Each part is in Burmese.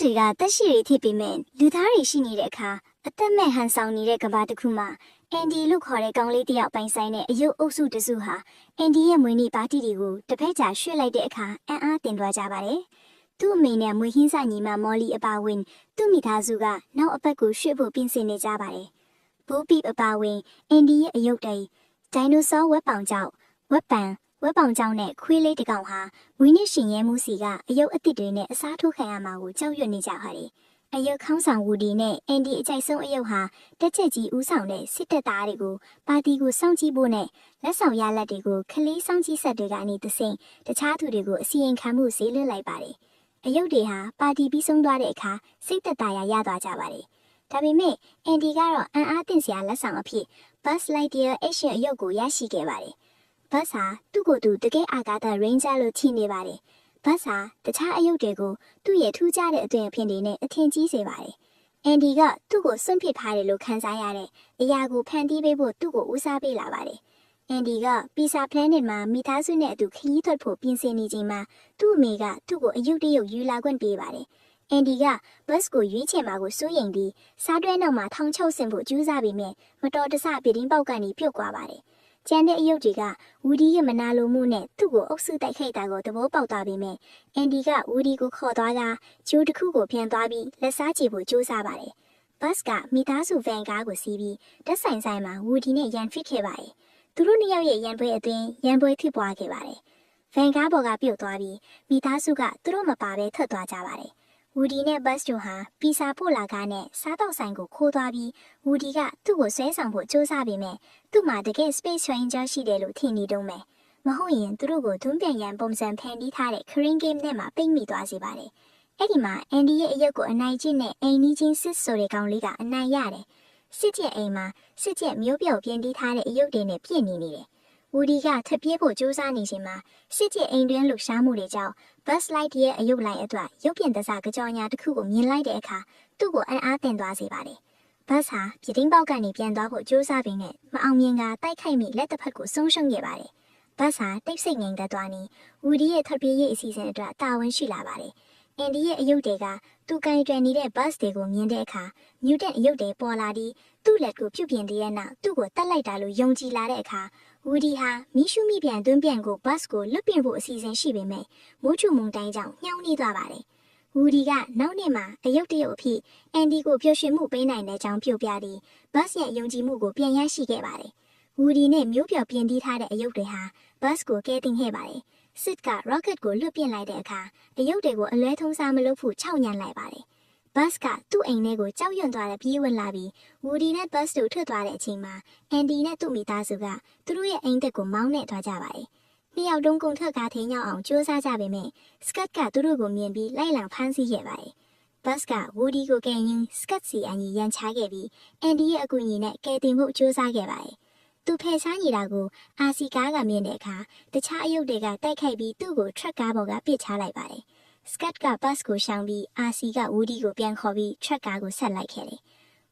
တွေကတက်ရှိတွေဖြစ်ပေမဲ့လူသားတွေရှိနေတဲ့အခါအသက်မဲ့ဟန်ဆောင်နေတဲ့ကဘာတစ်ခုမှာအန်ဒီလို့ခေါ်တဲ့ကောင်လေးတယောက်ပိုင်ဆိုင်တဲ့အယုတ်အုပ်စုတစုဟာအန်ဒီရဲ့မွေးနေ့ပါတီတွေကိုတစ်ဖက်ကြာရွှေ့လိုက်တဲ့အခါအံ့အားသင့်သွားကြပါတယ်။သူ့အမေနဲ့မွေးဟင်းစာညီမမော်လီအပါဝင်သူ့မိသားစုကနောက်အပတ်ကိုရွှေ့ဖို့ပြင်ဆင်နေကြပါတယ်။ဘိုးပီအပါဝင်အန်ဒီရဲ့အယုတ်တိုင်ဒိုင်နိုဆောဝက်ပောင်ကြောင့်ဝက်ပောင်ကြောင့်နဲ့ခွေးလေးတစ်ကောင်ဟာဝင်းနစ်ရှင်ရဲမှုစီကအယုတ်အသစ်တွေနဲ့အစားထိုးခံရမှာကိုကြောက်ရွံ့နေကြပါတယ်။အယုတ်ခေါင်းဆောင်ဝူဒီနဲ့အန်ဒီအကြိုက်ဆုံးအယုတ်ဟာတက်ချက်ကြီးဦးဆောင်တဲ့စစ်တပ်သားတွေကိုပါတီကိုစောင့်ကြည့်ဖို့နဲ့လက်ဆောင်ရလက်တွေကိုခလေးစောင့်ကြည့်ဆက်တွေကနေတဆင့်တခြားသူတွေကိုအစီရင်ခံမှုဈေးလွှတ်လိုက်ပါတယ်။အယုတ်တွေဟာပါတီပြီးဆုံးသွားတဲ့အခါစိတ်သက်သာရသွားကြပါတယ်။ဒါပေမဲ့အန်ဒီကတော့အံ့အားသင့်စရာလက်ဆောင်အဖြစ် Buzz Lightyear အရှင်အယုတ်ကိုရရှိခဲ့ပါတယ်။ဘတ်ဟာသူ့ကိုယ်သူတကယ်အာကာသရိန်းဂျာလို့ထင်နေပါတယ်။ဘတ်ဟာတခြားအယုတ်တွေကိုသူ့ရဲ့ထူးခြားတဲ့အသွင်အဖြစ်တွေနဲ့အထင်ကြီးစေပါတယ်။အန်ဒီကသူ့ကိုစွန့်ပစ်ထားတယ်လို့ခံစားရတဲ့အရာကိုဖန်တီးပေးဖို့သူ့ကိုဦးစားပေးလာပါတယ်။အန်ဒီကပီဆာ planet မှာမိသားစုနဲ့အတူခရီးထွက်ဖို့ပြင်ဆင်နေချိန်မှာသူ့အမေကသူ့ကိုအယုတ်တရုတ်ယူလာခွင့်ပေးပါတယ်။အန်ဒီကဘတ်ကိုရွေးချယ်မှာကိုစိုးရိမ်ပြီးစားတွဲနောက်မှာထောင်ချောက်ဆင်ဖို့ကြိုးစားပေမဲ့မတော်တဆပြတင်းပေါက်ကနေပြုတ်သွားပါတယ်။ကျန်တဲ့အယုတ်တွေကဝူဒီရဲ့မနာလိုမှုနဲ့သူ့ကိုအုပ်စုတိုက်ခိုက်တာကိုသဘောပေါက်သွားပေမဲ့အန်ဒီကဝူဒီကိုခေါ်သွားကဂျိုးတစ်ခုကိုပြန်သွားပြီးလက်စားချေဖို့ကြိုးစားပါတယ်။ဘတ်ကမိသားစုဗန်ကားကိုစီးပြီးတက်ဆိုင်မှာဝူဒီနဲ့ရန်ဖြစ်ခဲ့ပါတယ်။သူတို့နှစ်ယောက်ရဲ့ရန်ပွဲအတွင်းရန်ပွဲဖြစ်ပွားခဲ့ပါတယ်။ဗန်ကားပေါ်ကပြုတ်သွားပြီးမိသားစုကသူတို့မပါဘဲထွက်သွားကြပါတယ်။ဝူဒီနဲ့ဘတ်တို့ဟာပီဆာပို့လာကားနဲ့စားတော့ဆိုင်ကိုခိုးသွားပြီးဝူဒီကသူ့ကိုဆွဲဆောင်ဖို့ကြိုးစားပေမဲ့သူ့မှာတကယ် space ranger ရှိတယ်လို့ထင်နေတုံးမယ်။မဟုတ်ရင်သူတို့ကိုတွန်းပြန်ရန်ပုံစံဖန်တီးထားတဲ့ crane game နဲ့မှပိတ်မိသွားစေပါတယ်။အဲ့ဒီမှာအန်ဒီရဲ့အယုတ်ကိုအနိုင်ကျင့်တဲ့အိမ်နီးချင်းစစ်ဆိုတဲ့ကောင်လေးကအနိုင်ရတယ်။စစ်ကျက်အိမ်မှာစစ်ကျက်မျိုးပြော့ပြင်းတီးထားတဲ့အယုတ်တွေနဲ့ပြည့်နေတယ်။ဝူဒီကထပ်ပြေးဖို့ကြိုးစားနေချိန်မှာစစ်ကျက်အိမ်တွင်းလှူရှားမှုတွေကြောင့် Buzz Lightyear ရဲ့အယုတ်လိုင်းအတွက်ရုပ်ပြင်တစားကြောင်ညာတစ်ခုကိုမြင်လိုက်တဲ့အခါသူ့ကိုအံ့အားသင့်သွားစေပါတယ်။ဘတ်ဟာပြတင်းပေါက်ကနေပြန်သွားဖို့ကြိုးစားပြီးနဲ့မအောင်မြင်ကတိုက်ခိုက်မိလက်တစ်ဖက်ကိုဆုံးရှုံးခဲ့ပါတယ်။ဘတ်ဟာတိတ်ဆိတ်ငြိမ်သက်သွားပြီးဝူဒီရဲ့ထပ်ပြေးရေးအစီအစဉ်အတွက်တာဝန်ရှိလာပါတယ်။အန်ဒီရဲ့အယုတ်တွေကသူကင်တွယ်နေတဲ့ဘတ်တွေကိုမြင်တဲ့အခါမြူတန်အယုတ်တွေပေါ်လာပြီးသူ့လက်ကိုပြုတ်ပြင်တဲ့နောက်သူ့ကိုတတ်လိုက်တာလို့ယုံကြည်လာတဲ့အခါဝူဒီဟာမီးရှူမိပြန်တွန်းပြန်ကိုဘတ်ကိုလွတ်ပြင်ဖို့အစီအစဉ်ရှိပေမဲ့မိုးချုံမုန်တိုင်းကြောင့်ညှောင်းနေသွားပါတယ်။ဝူဒီကနောက်နေ့မှာအယုတ်တရုတ်အဖြစ်အန်ဒီကိုပျော်ရွှင်မှုပေးနိုင်တဲ့အကြောင်းပြောပြပြီးဘတ်ရဲ့ယုံကြည်မှုကိုပြန်ရရှိခဲ့ပါတယ်။ဝူဒီနဲ့မျိုးပျော်ပြင်တီးထားတဲ့အယုတ်တွေဟာဘတ်ကိုကဲတင်ခဲ့ပါတယ်။စစ်က rocket ကိုလွတ်ပြင်လိုက်တဲ့အခါအယုတ်တွေကိုအလွဲထုံးစားမလုပ်ဖို့ခြောက်ညံလိုက်ပါတယ်။ဘတ်ကသူ့အိမ်ထဲကိုကြောက်ရွံ့သွားတဲ့ပြေးဝင်လာပြီးဝူဒီနဲ့ဘတ်တို့ထွက်သွားတဲ့အချိန်မှာအန်ဒီနဲ့သူ့မိသားစုကသူတို့ရဲ့အိမ်သက်ကိုမောင်းနဲ့သွားကြပါတယ်။နှစ်ယောက်တုံးကုန်ထွက်ကားထင်းရောက်အောင်ကြိုးစားကြပေမဲ့စကတ်ကသူတို့ကိုမြင်ပြီးလိုက်လံဖမ်းဆီးခဲ့ပါတယ်။ဘတ်ကဝူဒီကိုကယ်ရင်စကတ်စီအညီရန်ချခဲ့ပြီးအန်ဒီရဲ့အကူအညီနဲ့ကယ်တင်ဖို့ကြိုးစားခဲ့ပါတယ်။သူဖယ်ရှားနေတာကိုအာစီကားကမြင်တဲ့အခါတခြားအယုတ်တွေကတိုက်ခိုက်ပြီးသူ့ကိုထရက်ကားပေါ်ကပစ်ချလိုက်ပါတယ်။စကတ်ကဘတ်ကိုရှောင်ပြီးအာစီကဝူဒီကိုပြန်ခေါ်ပြီးထရက်ကားကိုဆက်လိုက်ခဲ့တယ်။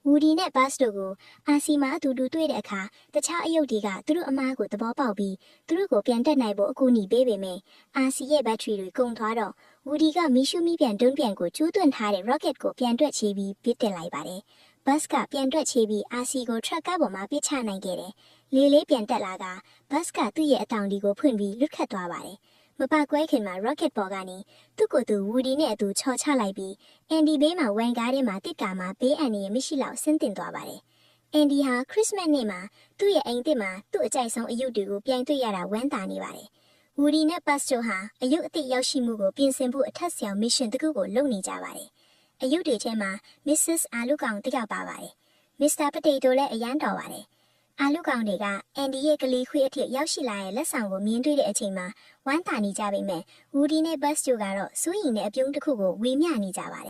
ဝူဒီနဲ့ဘတ်တို့ကိုအာစီမှာအတူတူတွေ့တဲ့အခါတခြားအယုတ်တွေကသူတို့အမားကိုသဘောပေါက်ပြီးသူတို့ကိုပြန်တက်နိုင်ဖို့အကူအညီပေးပေမဲ့အာစီရဲ့ဘက်ထရီတွေကုန်သွားတော့ဝူဒီကမီးရှူမီပြန်တွန်းပြန်ကိုကျိုးသွင်းထားတဲ့ rocket ကိုပြန်တွက်ချပြီးပစ်တင်လိုက်ပါတယ်။ဘတ်ကပြန်တွက်ချပြီးအာစီကိုထရက်ကားပေါ်မှာပစ်ချနိုင်ခဲ့တယ်။လေးပြန်တက်လာကဘတ်ကသူ့ရဲ့အတောင်ဒီကိုဖွင့်ပြီးလွတ်ခတ်သွားပါတယ်။မပါကွဲခင်မှာ rocket ပေါ်ကနေသူ့ကိုယ်သူဝူဒီနဲ့အတူချော်ချလိုက်ပြီးအန်ဒီဘေးမှာဝန်ကားထဲမှာတစ်ကာမှာဘေးအန်ဒီရဲ့မရှိလောက်ဆင်းတင်သွားပါတယ်။အန်ဒီဟာခရစ်စမတ်နေ့မှာသူ့ရဲ့အိမ်သစ်မှာသူ့အကြိုက်ဆုံးအယုတ်တွေကိုပြန်တွေ့ရတာဝမ်းသာနေပါတယ်။ဝူဒီနဲ့ဘတ်တို့ဟာအယုတ်အသစ်ရောက်ရှိမှုကိုပြင်ဆင်ဖို့အထက်ဆရာမစ်ရှင်တစ်ခုကိုလုပ်နေကြပါတယ်။အယုတ်တွေထဲမှာ Mrs. အာလူကောင်တစ်ယောက်ပါပါတယ်။ Mr. Potato လည်းအရန်တော်ပါတယ်။အာလူကောင်တွေကအန်ဒီရဲ့ကလေးခွေးအထက်ရောက်ရှိလာတဲ့လက်ဆောင်ကိုမြင်တွေ့တဲ့အချိန်မှာဝမ်းသာနေကြပေမဲ့ဝူဒီနဲ့ဘတ်တို့ကတော့စိုးရိမ်တဲ့အပြုံးတစ်ခုကိုဝေမျှနေကြပါတယ်